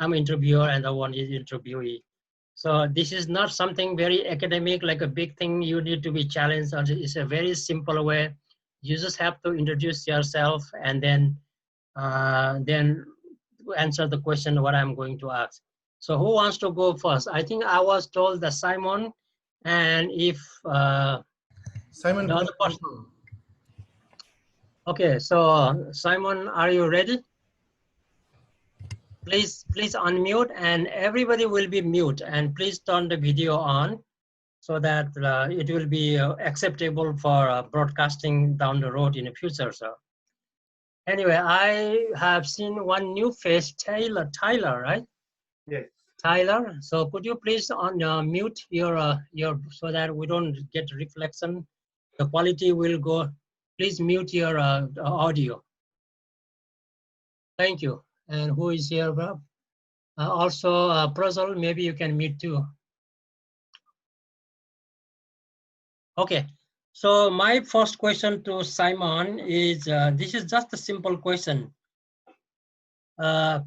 I'm interviewer and the one is interviewee. So this is not something very academic, like a big thing you need to be challenged. It's a very simple way. You just have to introduce yourself and then answer the question what I'm going to ask. So who wants to go first? I think I was told that Simon, and if Simon, the other person. Okay, so Simon, are you ready? Please unmute, and everybody will be mute, and please turn the video on so that it will be acceptable for broadcasting down the road in the future. So anyway, I have seen one new face, Tyler, right? yes. Tyler, so could you please mute your so that we don't get reflection. The quality will go. Please mute your audio. Thank you. And who is here, Bob? Also, Prasal, maybe you can mute too. Okay. So my first question to Simon is, this is just a simple question.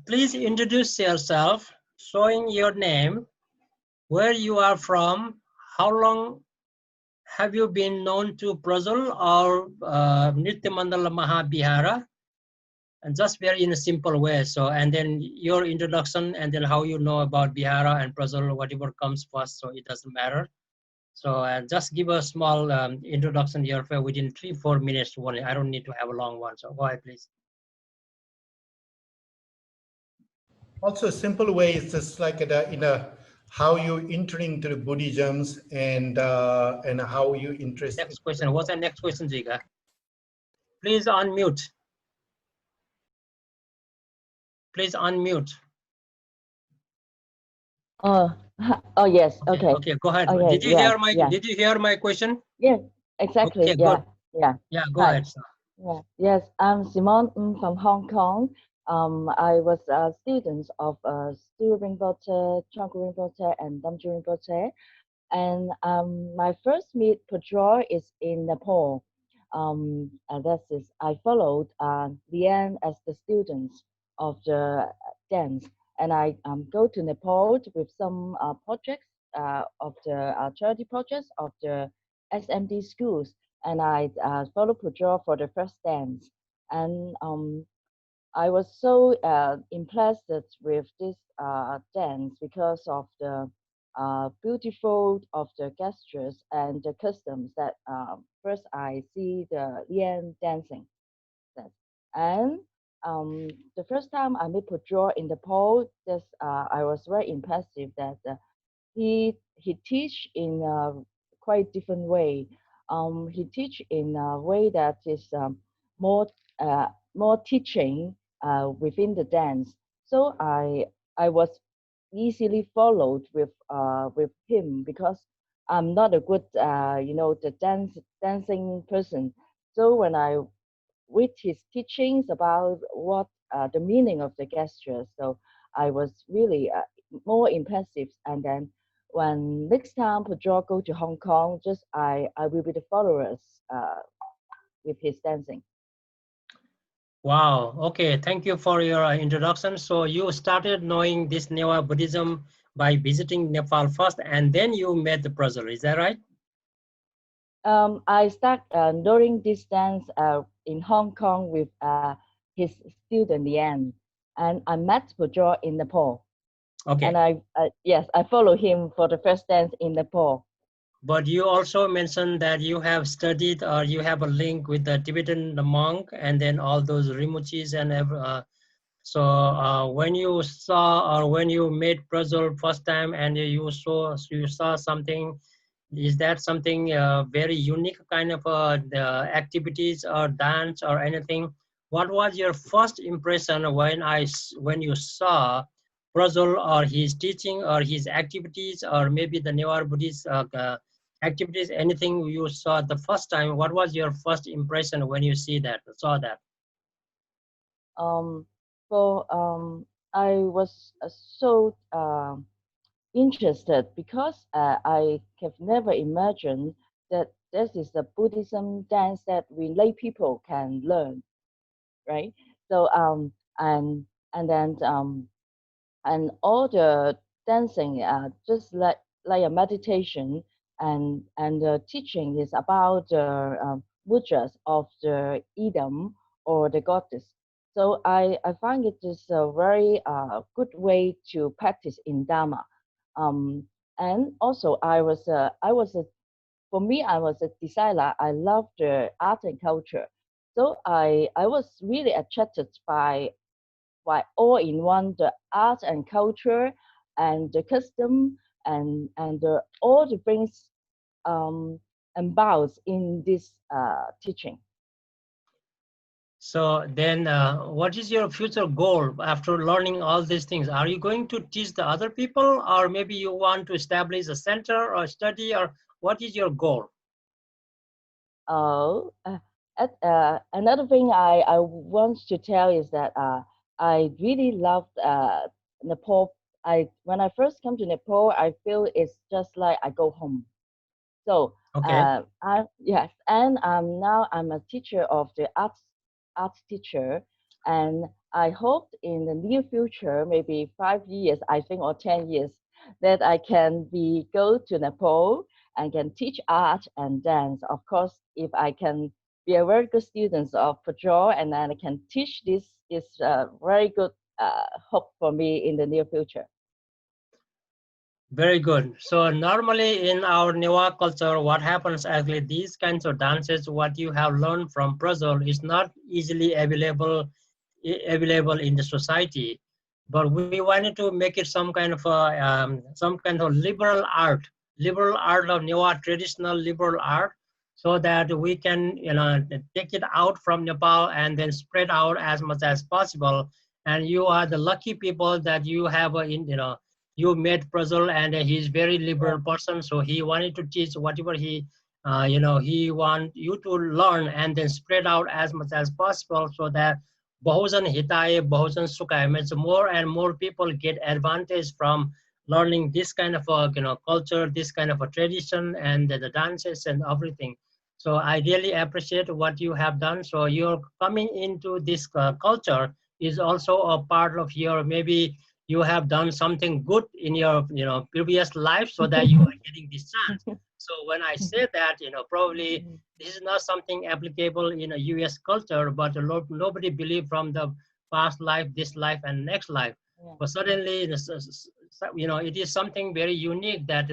Please introduce yourself, showing your name, where you are from, how long have you been known to Prasal or Nitya Mandala Mahabihara? And just very in a simple way. So, and then your introduction, and then how you know about Bihara and Prasal, whatever comes first, so it doesn't matter. So just give a small introduction here for within 3-4 minutes only. I don't need to have a long one. So go ahead, please. Also, a simple way is just like how you enter into the Buddhism and how you interest. Next question. What's the next question, Jiga? Please unmute. Please unmute. Oh, oh yes. Okay. Okay, go ahead. Okay, Did you hear my? Yeah. Did you hear my question? Yes, exactly. Okay, yeah. good. Yeah. Yeah, go Hi. ahead. Sir. Yeah. Yes, I'm Simone from Hong Kong. I was a student of Stu Rinpoche, Changgu Rinpoche, and Damju Rinpoche. And my first meet Pujol is in Nepal. That is, I followed Lian as the students of the dance, and I go to Nepal with some projects of the charity projects of the SMD schools, and I follow Pujol for the first dance, and I was so impressed with this dance because of the beautiful of the gestures and the customs that first I see the Lian dancing. And the first time I met Pujol in the pole, this I was very impressive that he teach in a quite different way. He teach in a way that is more more teaching within the dance. So I was easily followed with him because I'm not a good the dancing person. So when I with his teachings about what the meaning of the gestures, so I was really more impressive. And then when next time Pujol go to Hong Kong, just I will be the followers with his dancing. Wow. Okay. Thank you for your introduction. So you started knowing this Neva Buddhism by visiting Nepal first, and then you met the Prasal. Is that right? I start learning this dance in Hong Kong with his student Lian, and I met Pujol in Nepal. Okay. And I follow him for the first dance in Nepal. But you also mentioned that you have studied or you have a link with the Tibetan monk and then all those Rinpoches and so when you saw or when you met Prasal first time and you saw something, is that something very unique kind of activities or dance or anything? What was your first impression when you saw Prasal or his teaching or his activities or maybe the Newar Buddhist activities, anything you saw the first time? What was your first impression when you saw that? I was so interested because I have never imagined that this is the Buddhism dance that we lay people can learn, right? So and then and all the dancing just like a meditation, and the teaching is about the mudras of the Edom or the goddess. So I find it is a very good way to practice in Dharma. Um, and also I was a for me, I was a designer. I love the art and culture. So I was really attracted by all in one the art and culture and the custom and all the things and bounds in this teaching. So then, what is your future goal after learning all these things? Are you going to teach the other people, or maybe you want to establish a center or study, or what is your goal? Oh, another thing I want to tell is that I really loved Nepal. When I first come to Nepal, I feel it's just like I go home. So Okay. yes, and now I'm a teacher of the art teacher, and I hope in the near future, maybe 5 years, I think, or 10 years, that I can be go to Nepal and can teach art and dance. Of course, if I can be a very good student of Pajor and then I can teach this is a very good hope for me in the near future. Very good. So normally in our Newa culture, what happens actually, these kinds of dances, what you have learned from puzzle is not easily available in the society. But we wanted to make it some kind of liberal art of Newa, traditional liberal art, so that we can take it out from Nepal and then spread out as much as possible. And you are the lucky people that you have you met Prajwal, and he's very Yeah. liberal person, so he wanted to teach whatever he want you to learn and then spread out as much as possible, so that Bahujan Hitaye, Bahujan Sukhaye means more and more people get advantage from learning this kind of culture, this kind of a tradition, and the dances and everything. So I really appreciate what you have done. So you're coming into this culture is also a part of your, maybe you have done something good in your previous life, so that you are getting this chance. So when I say that, probably this is not something applicable in a US culture, but nobody believe from the past life, this life, and next life. Yeah, But yeah, suddenly it is something very unique that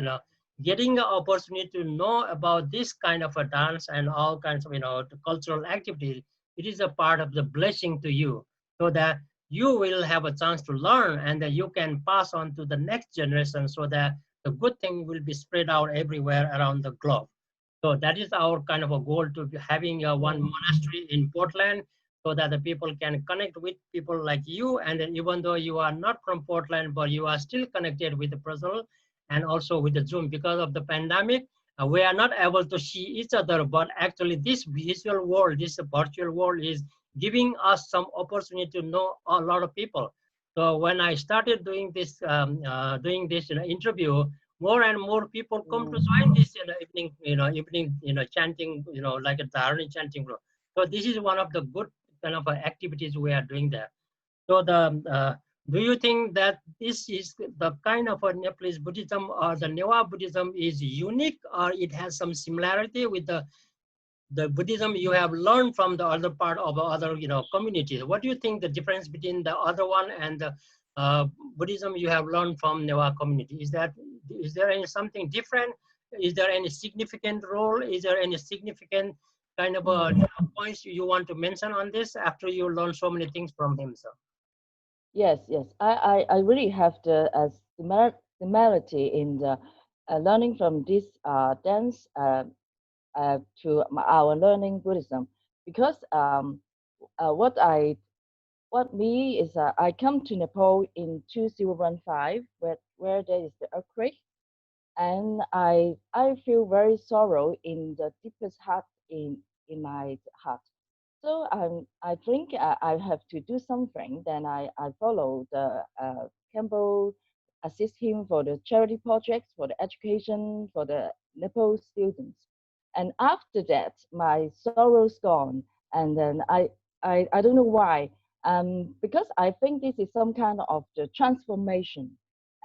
getting the opportunity to know about this kind of a dance and all kinds of the cultural activities, it is a part of the blessing to you, so that you will have a chance to learn, and that you can pass on to the next generation, so that the good thing will be spread out everywhere around the globe. So that is our kind of a goal, to be having one yeah. monastery in Portland, so that the people can connect with people like you. And then even though you are not from Portland, but you are still connected with the Brazil and also with the Zoom. Because of the pandemic, we are not able to see each other, but actually this visual world, this virtual world is giving us some opportunity to know a lot of people. So when I started doing this interview, more and more people come to join Mm. this evening chanting, like a dharani chanting group. So this is one of the good kind of activities we are doing there. So do you think that this is the kind of a Nepalese Buddhism, or the Newa Buddhism is unique, or it has some similarity with the Buddhism you have learned from the other part of other communities? What do you think the difference between the other one and the uh, Buddhism you have learned from Newa community? Is there any something different? Is there any significant role? Is there any significant kind of Mm. points you want to mention on this after you learn so many things from him, sir? Yes, yes. I really have the similarity in the learning from this dance to our learning Buddhism, because what me is I come to Nepal in 2015 where there is the earthquake, and I feel very sorrow in the deepest heart in my heart. So I think I have to do something. Then I follow the Campbell, assist him for the charity projects, for the education, for the Nepal students. And after that, my sorrow's gone. And then I don't know why. Because I think this is some kind of the transformation.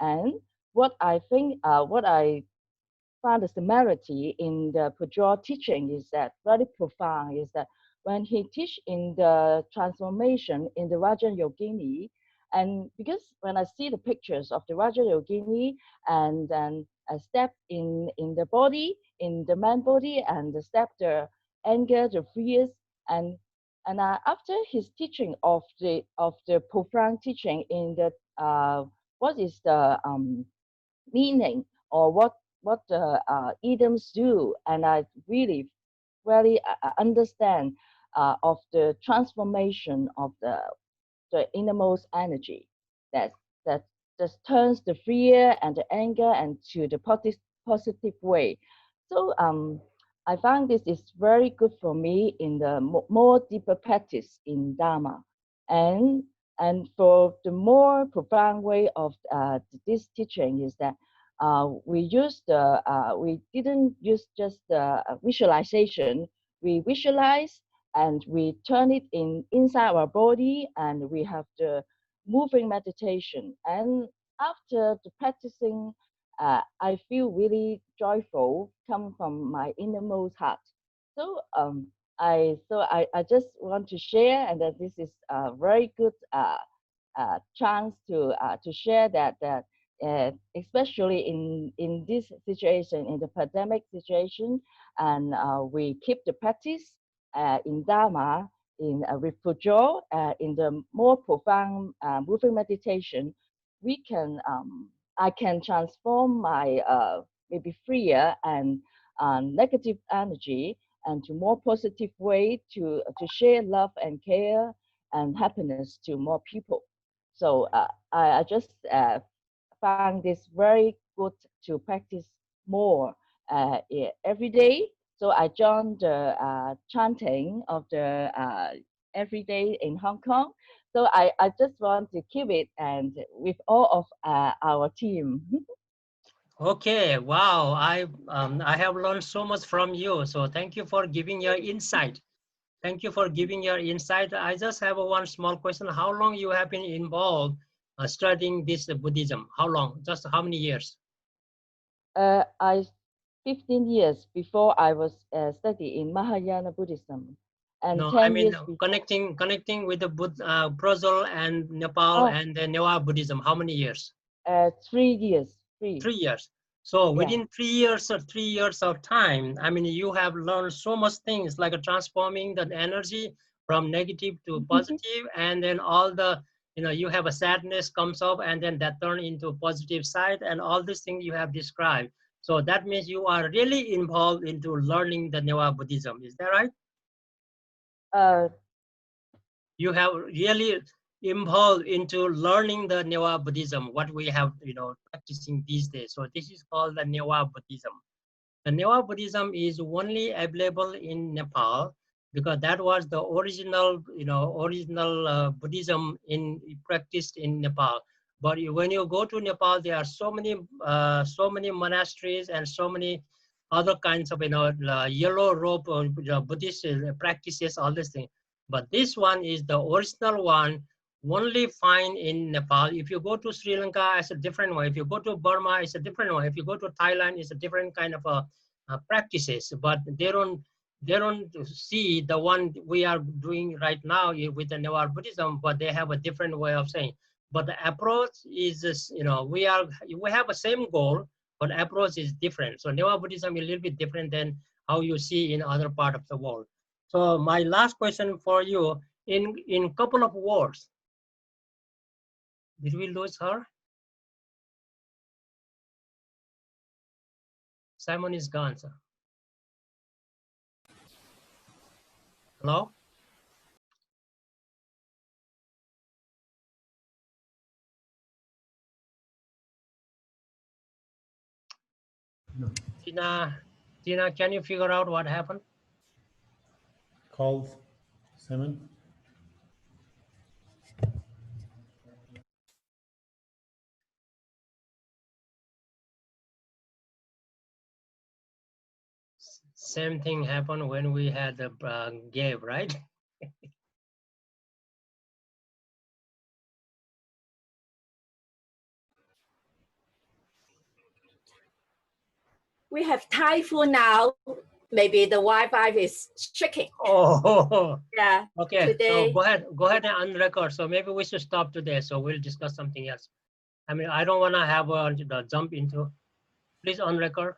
And what I found the similarity in the Pujol teaching is that very profound, is that when he teach in the transformation in the Raja Yogini, and because when I see the pictures of the Raja Yogini, and then I step in the body, in the man body, and the step the anger, the fears, and after his teaching of the profound teaching in the what is the meaning, or what the idioms do, and I really really understand of the transformation of the innermost energy that that just turns the fear and the anger and to the positive way. So I find this is very good for me in the more deeper practice in Dharma, and for the more profound way of this teaching is that we didn't use just the visualization. We visualize and we turn it inside our body, and we have the moving meditation. And after the practicing, I feel really joyful, come from my innermost heart. So I just want to share, and that this is a very good chance to share that especially in this situation, in the pandemic situation, and we keep the practice in Dharma, in with Pujo, in the more profound moving meditation, we can I can transform my maybe freer and negative energy, and to more positive way to share love and care and happiness to more people. So I just found this very good to practice more every day. So I joined the chanting of the every day in Hong Kong. So I just want to keep it and with all of our team. Okay, wow. I have learned so much from you. So thank you for giving your insight. Thank you for giving your insight. I just have one small question. How long you have been involved studying this Buddhism? How long? Just how many years? I 15 years before I was studying in Mahayana Buddhism, and No, I 10 mean years before. connecting with the Brazil and Nepal Oh, and the Newa Buddhism. How many years? 3 years. 3 years. So Yeah. within 3 years or 3 years of time, I mean, you have learned so much things like transforming the energy from negative to positive, and then all the, you have a sadness comes up, and then that turn into positive side, and all these things you have described. So that means you are really involved into learning the Newa Buddhism. Is that right? uh, You have really involved into learning the Newa Buddhism, what we have, practicing these days. So this is called the Newa Buddhism. The Newa Buddhism is only available in Nepal because that was the original, original Buddhism in practiced in Nepal. But when you go to Nepal, there are so many monasteries and so many other kinds of, yellow robe or Buddhist practices, all these things. But this one is the original one, only find in Nepal. If you go to Sri Lanka, it's a different one. If you go to Burma, it's a different one. If you go to Thailand, it's a different kind of practices. But they don't see the one we are doing right now with the Newar Buddhism, but they have a different way of saying. But the approach is, we have a same goal, but approach is different. So Newar Buddhism is a little bit different than how you see in other part of the world. So my last question for you, in couple of words, did we lose her? Simon is gone, sir. Hello? No. Tina, can you figure out what happened? Call Simon. Same thing happened when we had the Gabe, right? we have typhoon now. Maybe the Wi-Fi is shaking. Oh, Yeah. okay. Today. So go ahead and unrecord. So maybe we should stop today. So we'll discuss something else. I mean, I don't want to have a jump into. Please unrecord.